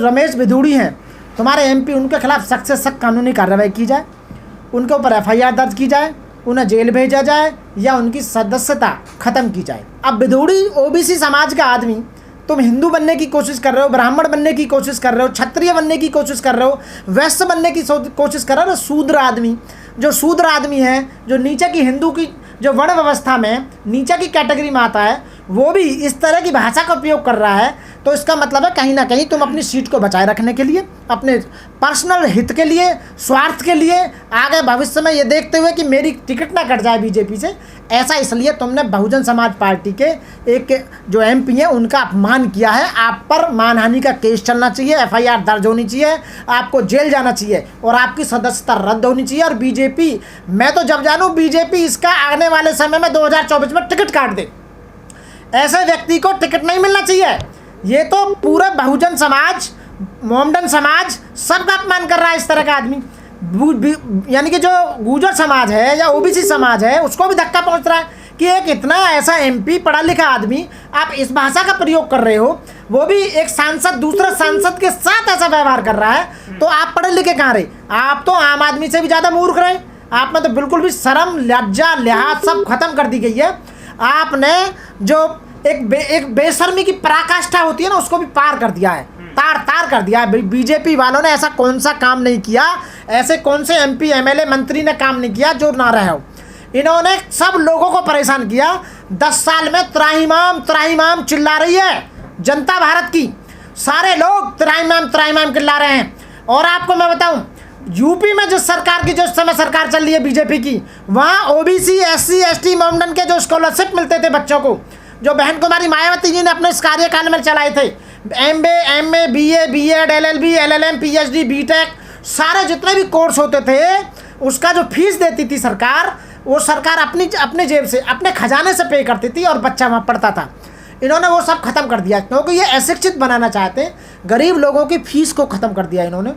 रमेश भिदूड़ी हैं तुम्हारे एमपी, उनके खिलाफ सख्त से सख्त कानूनी कार्रवाई की जाए, उनके ऊपर एफआईआर दर्ज की जाए, उन्हें जेल भेजा जाए या उनकी सदस्यता खत्म की जाए। अब भिदूड़ी ओबीसी समाज का आदमी, तुम हिंदू बनने की कोशिश कर रहे हो, ब्राह्मण बनने की कोशिश कर रहे हो, क्षत्रिय बनने की कोशिश कर रहे हो, वैश्य बनने की कोशिश कर रहे हो। शूद्र आदमी, जो शूद्र आदमी है, जो नीचे की हिंदू की जो वर्ण व्यवस्था में नीचे की कैटेगरी में आता है, वो भी इस तरह की भाषा का उपयोग कर रहा है, तो इसका मतलब है कहीं ना कहीं तुम अपनी सीट को बचाए रखने के लिए, अपने पर्सनल हित के लिए, स्वार्थ के लिए, आगे भविष्य में ये देखते हुए कि मेरी टिकट ना कट जाए बीजेपी से, ऐसा इसलिए तुमने बहुजन समाज पार्टी के एक जो एमपी हैं उनका अपमान किया है। आप पर मानहानि का केस चलना चाहिए, एफआईआर दर्ज होनी चाहिए, आपको जेल जाना चाहिए और आपकी सदस्यता रद्द होनी चाहिए। और बीजेपी, मैं तो जब जानूँ बीजेपी इसका आने वाले समय में 2024 में टिकट काट दे, ऐसे व्यक्ति को टिकट नहीं मिलना चाहिए। ये तो पूरे बहुजन समाज, मोमडन समाज सबका अपमान कर रहा है इस तरह का आदमी। यानी कि जो गुर्जर समाज है या ओबीसी समाज है उसको भी धक्का पहुंच रहा है कि एक इतना ऐसा एमपी पढ़ा लिखा आदमी, आप इस भाषा का प्रयोग कर रहे हो, वो भी एक सांसद दूसरे सांसद के साथ ऐसा व्यवहार कर रहा है, तो आप पढ़े लिखे कहाँ रहे? आप तो आम आदमी से भी ज़्यादा मूर्ख रहे। आप में तो बिल्कुल भी शर्म, लज्जा, लिहाज सब खत्म कर दी गई है। आपने जो एक बेशर्मी की पराकाष्ठा होती है ना, उसको भी पार कर दिया है, तार कर दिया है। बीजेपी वालों ने ऐसा कौन सा काम नहीं किया, ऐसे कौन से एमपी एमएलए मंत्री ने काम नहीं किया जो ना रहे हो। इन्होंने सब लोगों को परेशान किया। 10 साल में त्राहिमाम त्राहिमाम चिल्ला रही है जनता भारत की, सारे लोग त्राहिमाम त्राहिमाम चिल्ला रहे हैं। और आपको मैं बताऊं, यूपी में जिस सरकार की, जो इस समय सरकार चल रही है बीजेपी की, वहाँ ओबीसी, एससी, एसटी, मोमडन के जो स्कॉलरशिप मिलते थे बच्चों को, जो बहन कुमारी मायावती जी ने अपने इस कार्यकाल में चलाए थे, MA, BA, BEd, LLB, LLM, PhD, BTech, सारे जितने भी कोर्स होते थे, उसका जो फीस देती थी सरकार, वो सरकार अपने जेब से, अपने खजाने से पे करती थी और बच्चा वहाँ पढ़ता था। इन्होंने वो सब खत्म कर दिया क्योंकि ये अशिक्षित बनाना चाहते हैं। गरीब लोगों की फीस को ख़त्म कर दिया इन्होंने,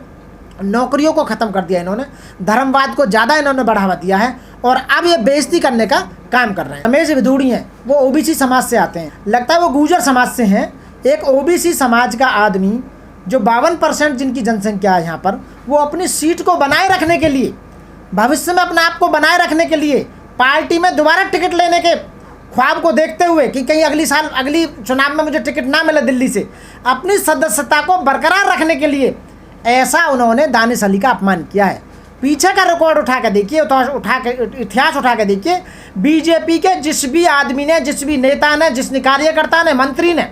नौकरियों को ख़त्म कर दिया इन्होंने, धर्मवाद को ज़्यादा इन्होंने बढ़ावा दिया है और अब ये बेइज्जती करने का काम कर रहे हैं। रमेश भिदूड़ी हैं, वो ओबीसी समाज से आते हैं, लगता है वो गुर्जर समाज से हैं। एक ओबीसी समाज का आदमी जो 52% जिनकी जनसंख्या है यहाँ पर, वो अपनी सीट को बनाए रखने के लिए, भविष्य में अपने आप को बनाए रखने के लिए, पार्टी में दोबारा टिकट लेने के ख्वाब को देखते हुए कि कहीं अगली चुनाव में मुझे टिकट ना मिले दिल्ली से, अपनी सदस्यता को बरकरार रखने के लिए ऐसा उन्होंने दानिश अली का अपमान किया है। पीछे का रिकॉर्ड उठा के देखिए, इतिहास उठा के देखिए, बीजेपी के जिस भी आदमी ने, जिस भी नेता ने, जिस कार्यकर्ता ने, मंत्री ने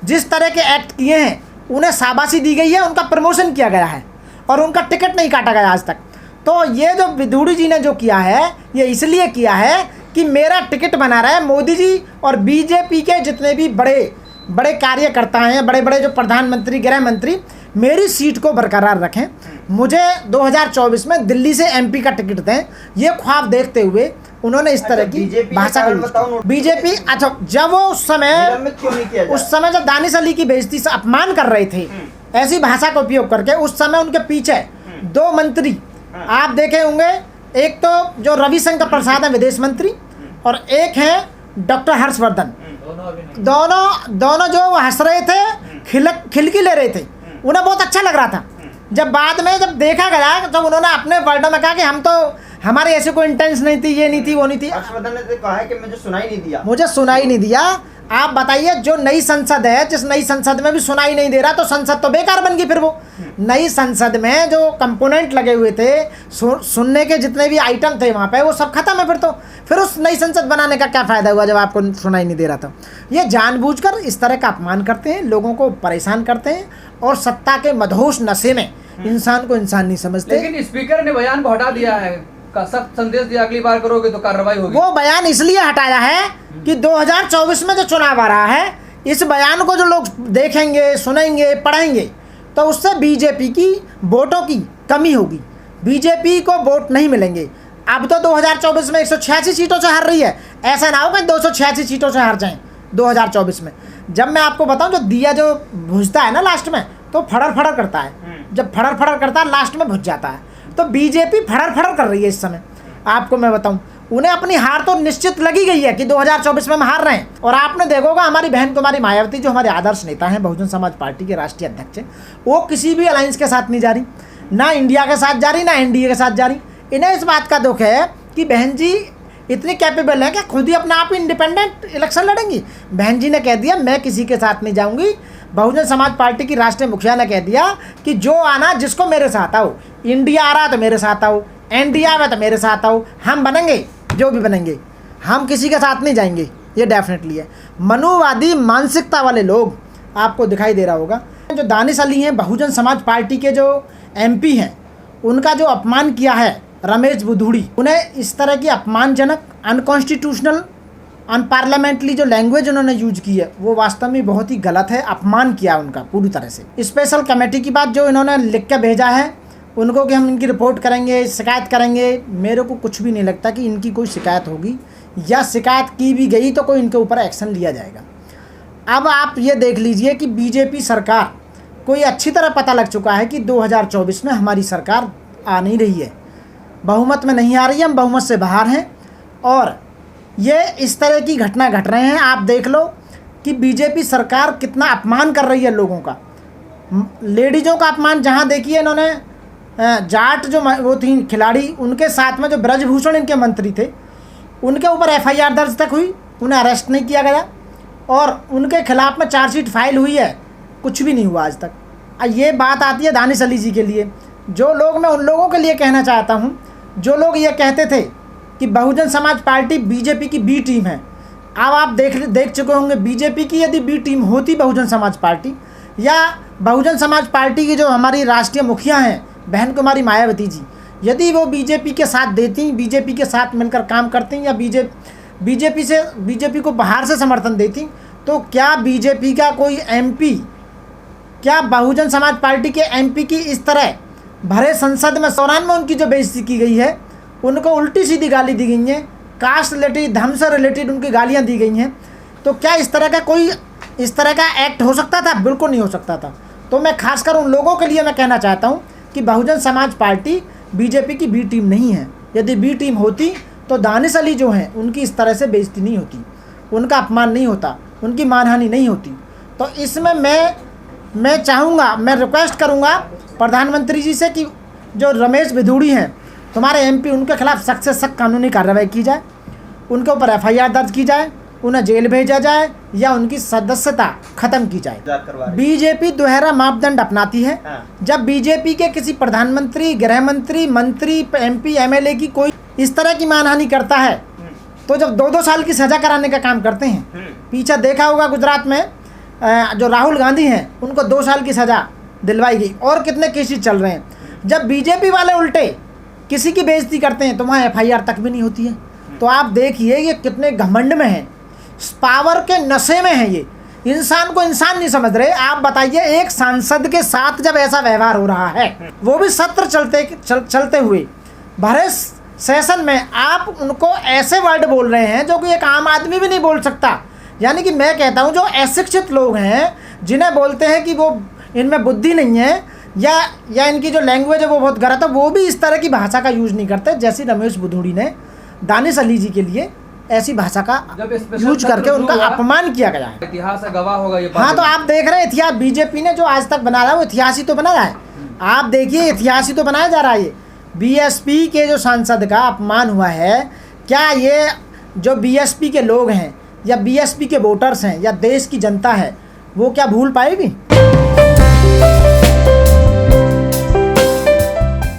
जिस तरह के एक्ट किए हैं, उन्हें शाबाशी दी गई है, उनका प्रमोशन किया गया है और उनका टिकट नहीं काटा गया आज तक। तो ये जो भिदूड़ी जी ने जो किया है, ये इसलिए किया है कि मेरा टिकट बना रहा है मोदी जी और बीजेपी के जितने भी बड़े बड़े कार्यकर्ता हैं, बड़े बड़े जो प्रधानमंत्री, गृह मंत्री, मेरी सीट को बरकरार रखें, मुझे 2024 में दिल्ली से एमपी का टिकट दें। ये ख्वाब देखते हुए उन्होंने इस तरह की भाषा का बीजेपी, अच्छा जब वो उस समय जब दानिश अली की बेइज्जती से अपमान कर रहे थे, ऐसी भाषा का उपयोग करके, उस समय उनके पीछे 2 मंत्री आप देखे होंगे, एक तो जो रविशंकर प्रसाद है विदेश मंत्री और एक है डॉक्टर हर्षवर्धन, दोनों जो हंस रहे थे, खिलकी ले रहे थे, उन्हें बहुत अच्छा लग रहा था। जब बाद में जब देखा गया तो उन्होंने अपने वर्डों में कहा कि हम तो, हमारी ऐसी कोई इंटेंस नहीं थी, ये नहीं थी, वो नहीं थी। हर्षवर्धन ने कहा है कि मुझे सुनाई नहीं दिया। आप बताइए, जो नई संसद है, जिस नई संसद में भी सुनाई नहीं दे रहा, तो संसद तो बेकार बन गई। फिर वो नई संसद में जो कंपोनेंट लगे हुए थे, सुनने के जितने भी आइटम थे वहाँ पे, वो सब खत्म है। फिर उस नई संसद बनाने का क्या फ़ायदा हुआ जब आपको सुनाई नहीं दे रहा था। ये जानबूझकर इस तरह का अपमान करते हैं, लोगों को परेशान करते हैं और सत्ता के मदहोश नशे में इंसान को इंसान नहीं समझते। लेकिन स्पीकर ने बयान को हटा दिया है, का सख्त संदेश दिया, अगली बार करोगे तो कार्रवाई होगी। वो बयान इसलिए हटाया है कि 2024 में जो चुनाव आ रहा है, इस बयान को जो लोग देखेंगे, सुनेंगे, पढ़ेंगे, तो उससे बीजेपी की वोटों की कमी होगी, बीजेपी को वोट नहीं मिलेंगे। अब तो 2024 में 186 सीटों से हार रही है, ऐसा ना हो कि 286 सीटों से हार जाएं 2024 में। जब मैं आपको बताऊं, जो दिया जो बुझता है ना लास्ट में, तो फड़र करता है, जब फड़र करता है लास्ट में बुझ जाता है। तो बीजेपी फड़र कर रही है इस समय, आपको मैं बताऊं। उन्हें अपनी हार तो निश्चित लगी गई है कि 2024 में हम हार रहे हैं। और आपने देखा होगा हमारी बहन कुमारी मायावती जो हमारे आदर्श नेता हैं, बहुजन समाज पार्टी के राष्ट्रीय अध्यक्ष हैं, वो किसी भी अलायंस के साथ नहीं जा रही, ना इंडिया के साथ जा रही, ना एनडीए के साथ जा रही। इन्हें इस बात का दुख है कि बहन जी इतनी कैपेबल है कि खुद ही अपना आप इंडिपेंडेंट इलेक्शन लड़ेंगी। बहन जी ने कह दिया मैं किसी के साथ नहीं जाऊंगी। बहुजन समाज पार्टी की राष्ट्रीय मुखिया ने कह दिया कि जो आना जिसको मेरे साथ आओ, इंडिया आ रहा तो मेरे साथ आओ, एनडीए में तो मेरे साथ आओ, हम बनेंगे जो भी बनेंगे, हम किसी के साथ नहीं जाएंगे। ये डेफिनेटली है। मनुवादी मानसिकता वाले लोग आपको दिखाई दे रहा होगा। जो दानिश अली हैं, बहुजन समाज पार्टी के जो एमपी हैं, उनका जो अपमान किया है रमेश बुधूड़ी, उन्हें इस तरह की अपमानजनक, अनकॉन्स्टिट्यूशनल, अनपार्लियामेंटली जो लैंग्वेज उन्होंने यूज की है वो वास्तव में बहुत ही गलत है। अपमान किया उनका पूरी तरह से। स्पेशल कमेटी की बात जो इन्होंने लिख के भेजा है उनको कि हम इनकी रिपोर्ट करेंगे, शिकायत करेंगे, मेरे को कुछ भी नहीं लगता कि इनकी कोई शिकायत होगी, या शिकायत की भी गई तो कोई इनके ऊपर एक्शन लिया जाएगा। अब आप ये देख लीजिए कि बीजेपी सरकार को ये अच्छी तरह पता लग चुका है कि 2024 में हमारी सरकार आ नहीं रही है, बहुमत में नहीं आ रही है, हम बहुमत से बाहर हैं। और ये इस तरह की घटना घट रहे हैं। आप देख लो कि बीजेपी सरकार कितना अपमान कर रही है लोगों का, लेडीज़ों का अपमान। जहाँ देखिए इन्होंने जाट जो वो थी खिलाड़ी, उनके साथ में जो ब्रजभूषण इनके मंत्री थे, उनके ऊपर एफआईआर दर्ज तक हुई, उन्हें अरेस्ट नहीं किया गया और उनके खिलाफ में चार्जशीट फाइल हुई है, कुछ भी नहीं हुआ आज तक। ये बात आती है दानिश अली जी के लिए। जो लोग, मैं उन लोगों के लिए कहना चाहता हूँ जो लोग ये कहते थे कि बहुजन समाज पार्टी बीजेपी की बी टीम है। अब आप देख चुके होंगे बीजेपी की यदि बी टीम होती बहुजन समाज पार्टी, या बहुजन समाज पार्टी की जो हमारी राष्ट्रीय मुखिया हैं बहन कुमारी मायावती जी, यदि वो बीजेपी के साथ देती, बीजेपी के साथ मिलकर काम करती, या बीजेपी को बाहर से समर्थन देती, तो क्या बीजेपी का कोई एमपी, क्या बहुजन समाज पार्टी के एमपी की इस तरह भरे संसद में 94 में उनकी जो बेइज्जती की गई है, उनको उल्टी सीधी गाली दी गई हैं, कास्ट रिलेटेड, धर्म से रिलेटेड उनकी गालियां दी गई हैं, तो क्या इस तरह का एक्ट हो सकता था? बिल्कुल नहीं हो सकता था। तो मैं खासकर उन लोगों के लिए मैं कहना चाहता हूं कि बहुजन समाज पार्टी बीजेपी की बी टीम नहीं है। यदि बी टीम होती तो दानिश अली जो हैं उनकी इस तरह से बेइज्जती नहीं होती, उनका अपमान नहीं होता, उनकी मानहानि नहीं होती। तो इसमें मैं चाहूँगा, मैं रिक्वेस्ट करूँगा प्रधानमंत्री जी से कि जो रमेश बुधूड़ी हैं तुम्हारे एमपी, उनके खिलाफ सख्त से सख्त कानूनी कार्रवाई की जाए, उनके ऊपर एफआईआर दर्ज की जाए, उन्हें जेल भेजा जाए या उनकी सदस्यता खत्म की जाए। बीजेपी दोहरा मापदंड अपनाती है। जब बीजेपी के किसी प्रधानमंत्री, गृह मंत्री, मंत्री, एमपी, एमएलए की कोई इस तरह की मानहानि करता है तो जब 2-2 साल की सज़ा कराने का काम करते हैं। पीछे देखा होगा गुजरात में जो राहुल गांधी हैं उनको 2 साल की सज़ा दिलवाई गई, और कितने केसेस चल रहे हैं। जब बीजेपी वाले उल्टे किसी की बेइज्जती करते हैं तो वहाँ एफआईआर तक भी नहीं होती है। तो आप देखिए ये कितने घमंड में हैं, पावर के नशे में हैं, ये इंसान को इंसान नहीं समझ रहे। आप बताइए एक सांसद के साथ जब ऐसा व्यवहार हो रहा है, वो भी सत्र चलते हुए भरे सेशन में, आप उनको ऐसे वर्ड बोल रहे हैं जो कि एक आम आदमी भी नहीं बोल सकता। यानी कि मैं कहता हूँ जो अशिक्षित लोग हैं, जिन्हें बोलते हैं कि वो इनमें बुद्धि नहीं है या इनकी जो लैंग्वेज है वो बहुत गलत है, वो भी इस तरह की भाषा का यूज़ नहीं करते जैसी रमेश बुधूड़ी ने दानिश अली जी के लिए ऐसी भाषा का यूज करके उनका अपमान किया गया है। इतिहास का गवाह होगा ये। हाँ, तो आप देख रहे हैं इतिहास बीजेपी ने जो आज तक बना रहा है वो इतिहास ही तो बना रहा है। आप देखिए इतिहास ही तो बनाया जा रहा है। ये बीएसपी के जो सांसद का अपमान हुआ है, क्या ये जो बीएसपी के लोग हैं या बीएसपी के वोटर्स हैं या देश की जनता है वो क्या भूल पाएगी?